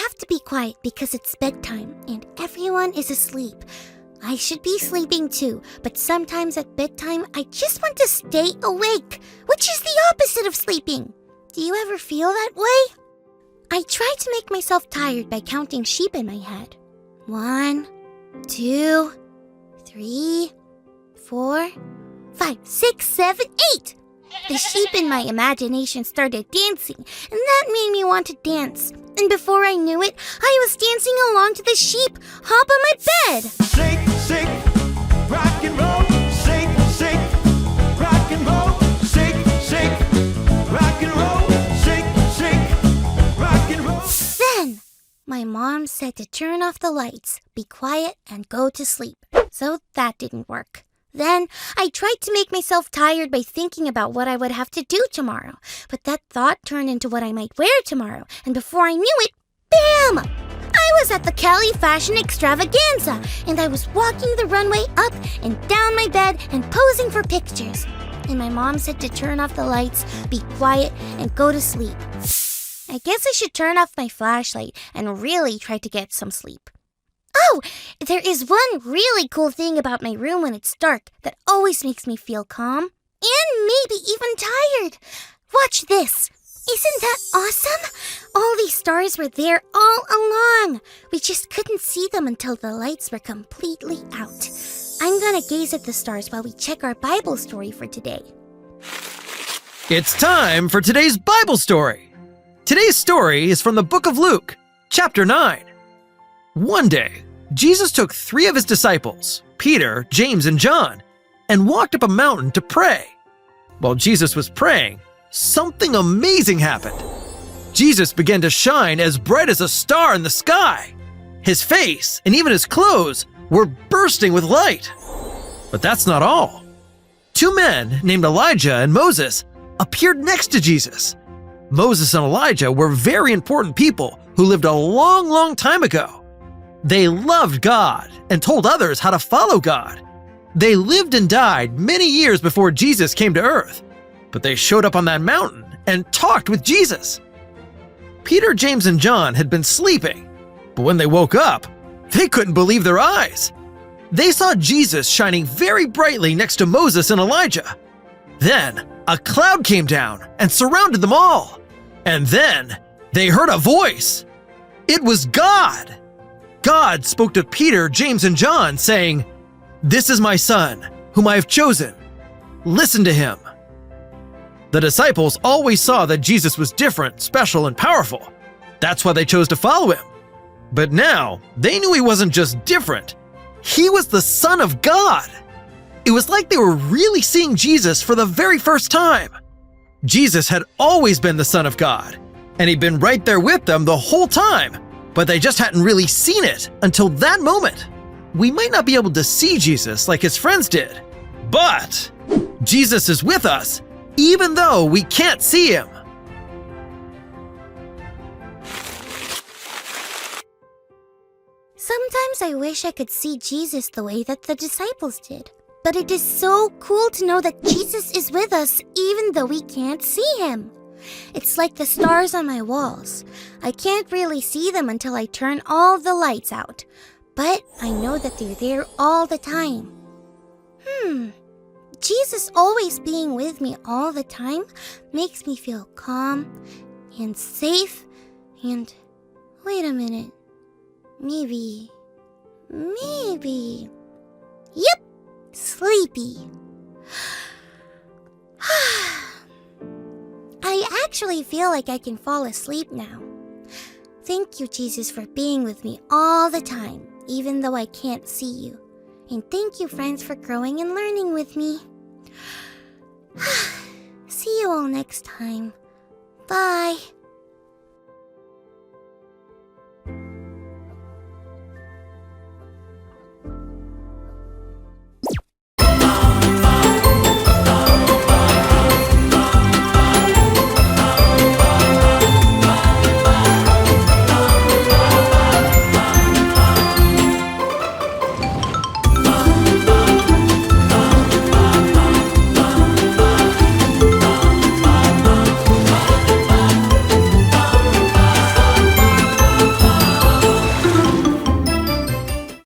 have to be quiet because it's bedtime and everyone is asleep. I should be sleeping too, but sometimes at bedtime I just want to stay awake, which is the opposite of sleeping. Do you ever feel that way? I try to make myself tired by counting sheep in my head. 1, 2, 3, 4, 5, 6, 7, 8. The sheep in my imagination started dancing, and that made me want to dance. And before I knew it, I was dancing along to the sheep hop on my bed. Shake, shake, rock and roll. Shake, shake, rock and roll. Shake, shake, rock and roll. Shake, shake, rock and roll. Then, my mom said to turn off the lights, be quiet, and go to sleep. So that didn't work. Then, I tried to make myself tired by thinking about what I would have to do tomorrow. But that thought turned into what I might wear tomorrow. And before I knew it, bam! I was at the Cali Fashion Extravaganza, and I was walking the runway up and down my bed and posing for pictures. And my mom said to turn off the lights, be quiet, and go to sleep. I guess I should turn off my flashlight and really try to get some sleep. Oh, there is one really cool thing about my room when it's dark that always makes me feel calm and maybe even tired. Watch this. Isn't that awesome? All these stars were there all along. We just couldn't see them until the lights were completely out. I'm gonna gaze at the stars while we check our Bible story for today. It's time for today's Bible story. Today's story is from the book of Luke, chapter 9. One day, Jesus took 3 of his disciples, Peter, James, and John, and walked up a mountain to pray. While Jesus was praying, something amazing happened. Jesus began to shine as bright as a star in the sky. His face and even his clothes were bursting with light. But that's not all. 2 men named Elijah and Moses appeared next to Jesus. Moses and Elijah were very important people who lived a long, long time ago. They loved God and told others how to follow God. They lived and died many years before Jesus came to earth, but they showed up on that mountain and talked with Jesus. Peter, James, and John had been sleeping, but when they woke up, they couldn't believe their eyes. They saw Jesus shining very brightly next to Moses and Elijah. Then a cloud came down and surrounded them all. And then they heard a voice. It was God. God spoke to Peter, James, and John, saying, "This is my son, whom I have chosen. Listen to him." The disciples always saw that Jesus was different, special, and powerful. That's why they chose to follow him. But now, they knew he wasn't just different. He was the Son of God. It was like they were really seeing Jesus for the very first time. Jesus had always been the Son of God, and he'd been right there with them the whole time, but they just hadn't really seen it until that moment. We might not be able to see Jesus like his friends did, but Jesus is with us even though we can't see him. Sometimes I wish I could see Jesus the way that the disciples did. But it is so cool to know that Jesus is with us even though we can't see him. It's like the stars on my walls. I can't really see them until I turn all the lights out. But I know that they're there all the time. Jesus always being with me all the time makes me feel calm and safe and... Wait a minute. Maybe... Yep! Sleepy. I actually feel like I can fall asleep now. Thank you, Jesus, for being with me all the time, even though I can't see you. And thank you, friends, for growing and learning with me. See you all next time. Bye.